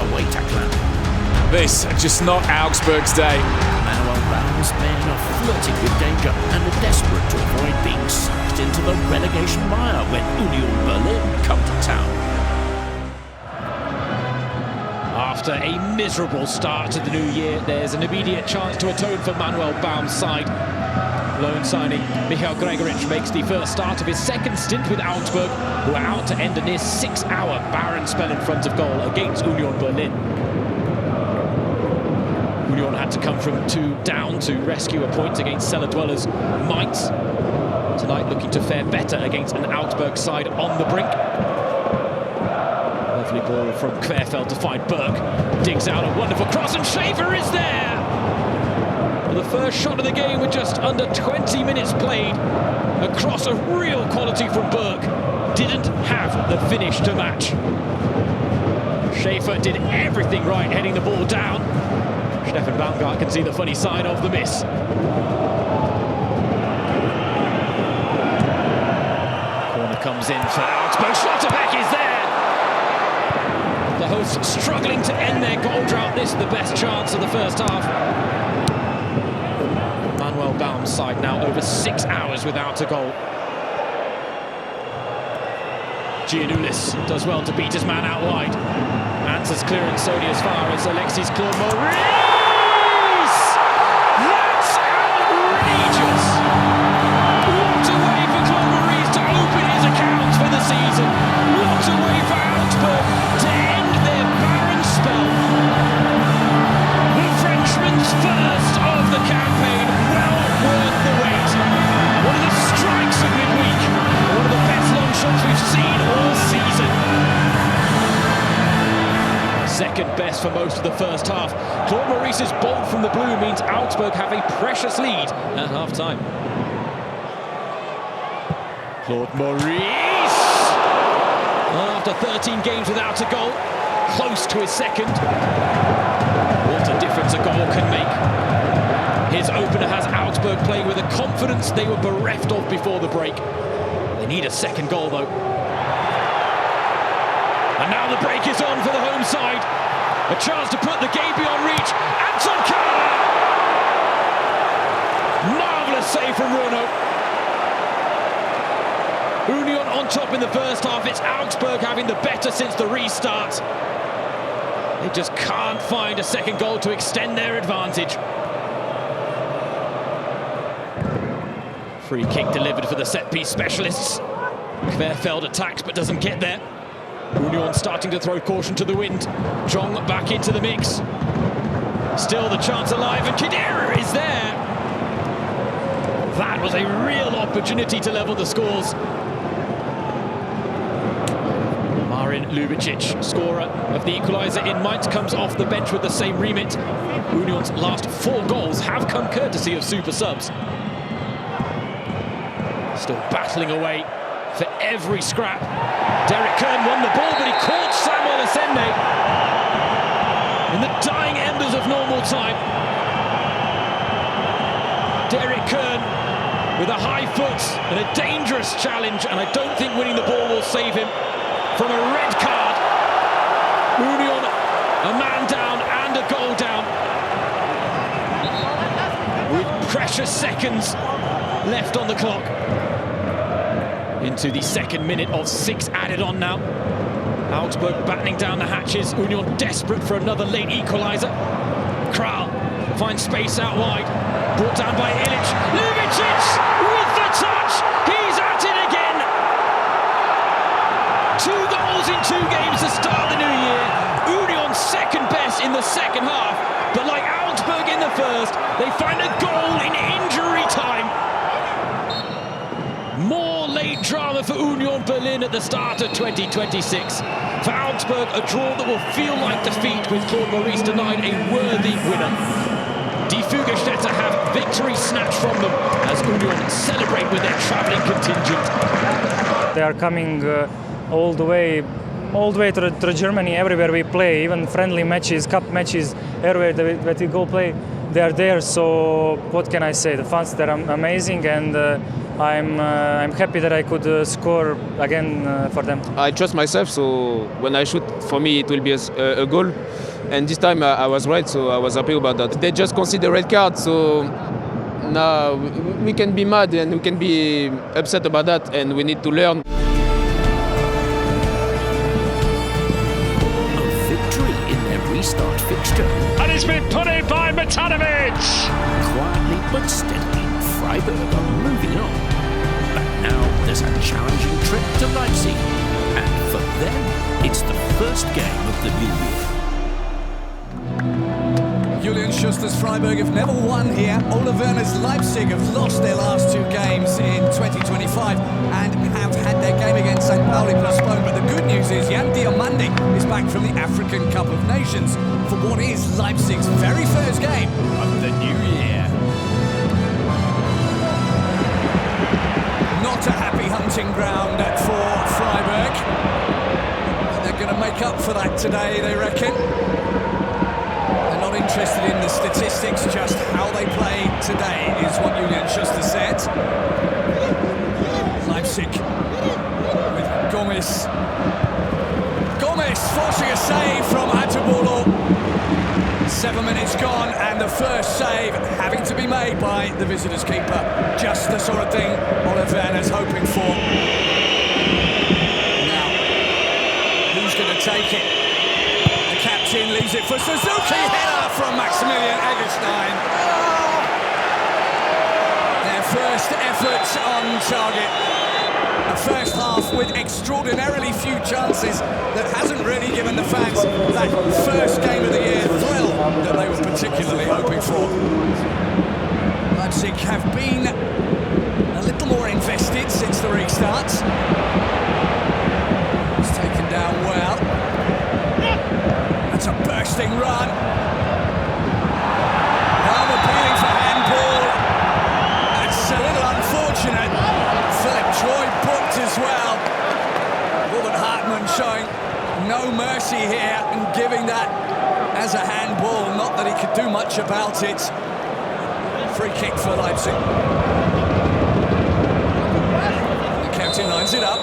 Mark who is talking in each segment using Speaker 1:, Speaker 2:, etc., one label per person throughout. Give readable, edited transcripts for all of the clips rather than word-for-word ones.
Speaker 1: away tackler.
Speaker 2: This just not Augsburg's day.
Speaker 1: Manuel Baum's men are flirting with danger and are desperate to avoid being sucked into the relegation mire when Union Berlin come to town.
Speaker 3: After a miserable start to the new year, there's an immediate chance to atone for Manuel Baum's side. Loan signing Michal Gregoric makes the first start of his second stint with Augsburg, who are out to end a near 6-hour barren spell in front of goal against Union Berlin. Union had to come from 2 down to rescue a point against cellar dwellers Mainz. Tonight looking to fare better against an Augsburg side on the brink. Lovely ball from Querfeld to find Berg. Digs out a wonderful cross and Schaefer is there! For the first shot of the game with just under 20 minutes played. A cross of real quality from Berg. Didn't have the finish to match. Schaefer did everything right heading the ball down. Stefan Baumgart can see the funny side of the miss. Corner comes in for Augsburg. Schlotterbeck is there! The hosts struggling to end their goal drought. This is the best chance of the first half. Manuel Baum's side now over 6 hours without a goal. Giannoulis does well to beat his man out wide. Answers clearance only as far as Alexis Claude Maurice! That's outrageous! What a way for Claude Maurice to open his accounts for the season. What a way for Augsburg to end their barren spell. The Frenchman's first of the campaign, well worth the wait. One of the strikes of midweek. One of the best long shots we've seen all season. Second best for most of the first half. Claude Maurice's bolt from the blue means Augsburg have a precious lead at half-time. Claude Maurice! After 13 games without a goal, close to his second. What a difference a goal can make. His opener has Augsburg playing with a confidence they were bereft of before the break. They need a second goal, though. And now the break is on for the home side. A chance to put the game beyond reach. Anton Cara! Marvellous save from Bruno. Union on top in the first half. It's Augsburg having the better since the restart. They just can't find a second goal to extend their advantage. Free kick delivered for the set-piece specialists. Querfeld attacks but doesn't get there. Union starting to throw caution to the wind. Jong back into the mix. Still the chance alive, and Kedira is there. That was a real opportunity to level the scores. Marin Ljubicic, scorer of the equaliser in Mainz, comes off the bench with the same remit. Union's last 4 goals have come courtesy of super subs. Still battling away for every scrap. Derek Kern won the ball, but he caught Samuel Asende in the dying embers of normal time. Derek Kern with a high foot and a dangerous challenge, and I don't think winning the ball will save him from a red card. Union, a man down and a goal down. With precious seconds left on the clock. Into the second minute of 6 added on now. Augsburg battening down the hatches. Union desperate for another late equaliser. Kral finds space out wide. Brought down by Ilic. Ljubicic with the touch. He's at it again. 2 goals in 2 games to start the new year. Union second best in the second half. But like Augsburg in the first, they find a goal in injury time. More late drama for Union Berlin at the start of 2026. For Augsburg, a draw that will feel like defeat with Claude Maurice denied a worthy winner. Die Fugerstädter have victory snatched from them as Union celebrate with their travelling contingent.
Speaker 4: They are coming all the way to Germany, everywhere we play, even friendly matches, cup matches, everywhere that we go play, they are there. So what can I say? The fans, they're amazing, and I'm happy that I could score again for them.
Speaker 5: I trust myself, so when I shoot, for me it will be a goal. And this time I was right, so I was happy about that. They just consider red card, so now we can be mad and we can be upset about that, and we need to learn.
Speaker 1: A victory in their restart fixture.
Speaker 3: And it's been put in by Matanovic.
Speaker 1: Quietly but steadily, Freiburg are moving on. But now there's a challenging trip to Leipzig. And for them, it's the first game of the new year.
Speaker 6: Julian Schuster's Freiburg have never won here. Ole Werner's Leipzig have lost their last 2 games in 2025 and have had their game against St. Pauli postponed. But the good news is Jan Diamandi is back from the African Cup of Nations for what is Leipzig's very first game of the new year. Not a happy hunting ground for Freiburg. They're going to make up for that today, they reckon. Not interested in the statistics, just how they play today is what Julian Schuster said. Leipzig with Gomez. Gomez forcing a save from Atabolo. 7 minutes gone and the first save having to be made by the visitors' keeper. Just the sort of thing Ole Werner's hoping for. Now, who's going to take it? Captain leaves it for Suzuki, header from Maximilian Eggestein. Their first effort on target. A first half with extraordinarily few chances that hasn't really given the fans that first game of the year thrill that they were particularly hoping for. Leipzig have been a little more invested since the restart. It's taken down well. That's a bursting run. Now appealing for handball. That's a little unfortunate. Philip Troy booked as well. Robert Hartmann showing no mercy here and giving that as a handball. Not that he could do much about it. Free kick for Leipzig. The captain lines it up.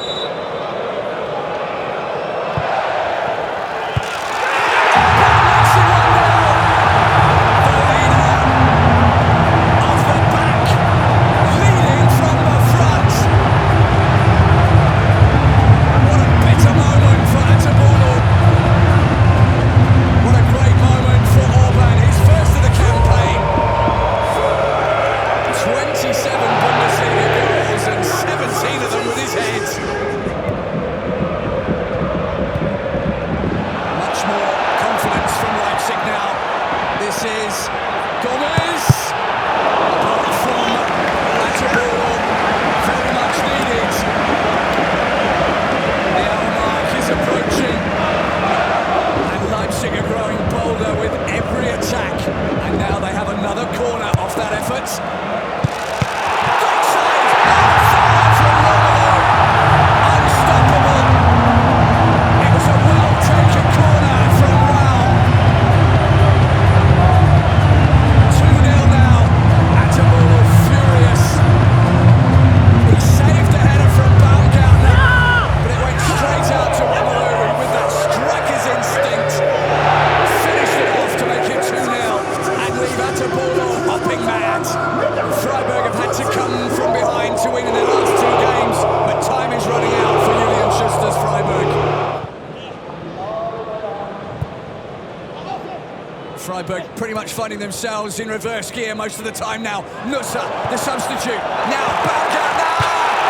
Speaker 6: Freiburg pretty much finding themselves in reverse gear most of the time now. Nusa, the substitute. Now Baumgartner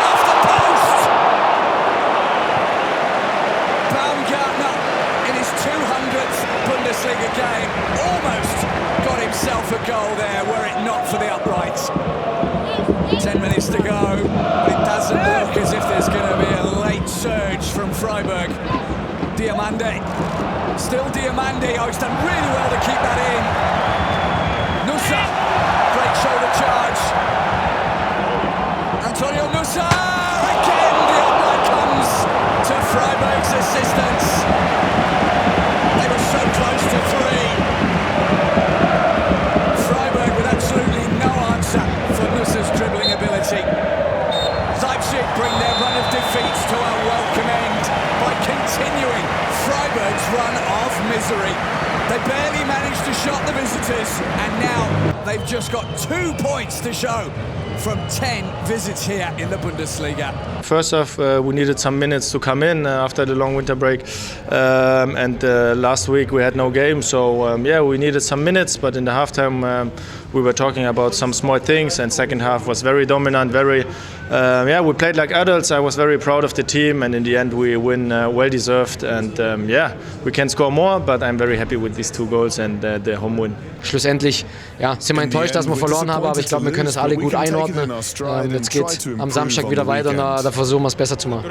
Speaker 6: off the post. Baumgartner in his 200th Bundesliga game almost got himself a goal there were it not for the uprights. 10 minutes to go, but it doesn't look as if there's going to be a late surge from Freiburg. Diamandi. Still Diamandi. Oh, he's done really well to keep that in. Nusa. Great shoulder charge. Antonio Nusa. Again, the upright comes to Freiburg's assistance. They were so close to 3. Freiburg with absolutely no answer for Nusa's dribbling ability. run of misery. They barely managed to shut the visitors, and now they've just got 2 points to show from 10 visits here in the Bundesliga.
Speaker 7: First off, we needed some minutes to come in after the long winter break, and last week we had no game, so we needed some minutes, but in the halftime we were talking about some small things, and second half was very dominant, we played like adults. I was very proud of the team, and in the end we win well deserved, and we can score more, but I'm very happy with these 2 goals and the home win.
Speaker 8: Schlussendlich sind wir enttäuscht, dass wir verloren haben, aber ich glaube, wir können es alle gut einordnen. Jetzt geht am Samstag wieder weiter und da versuchen wir es besser zu machen.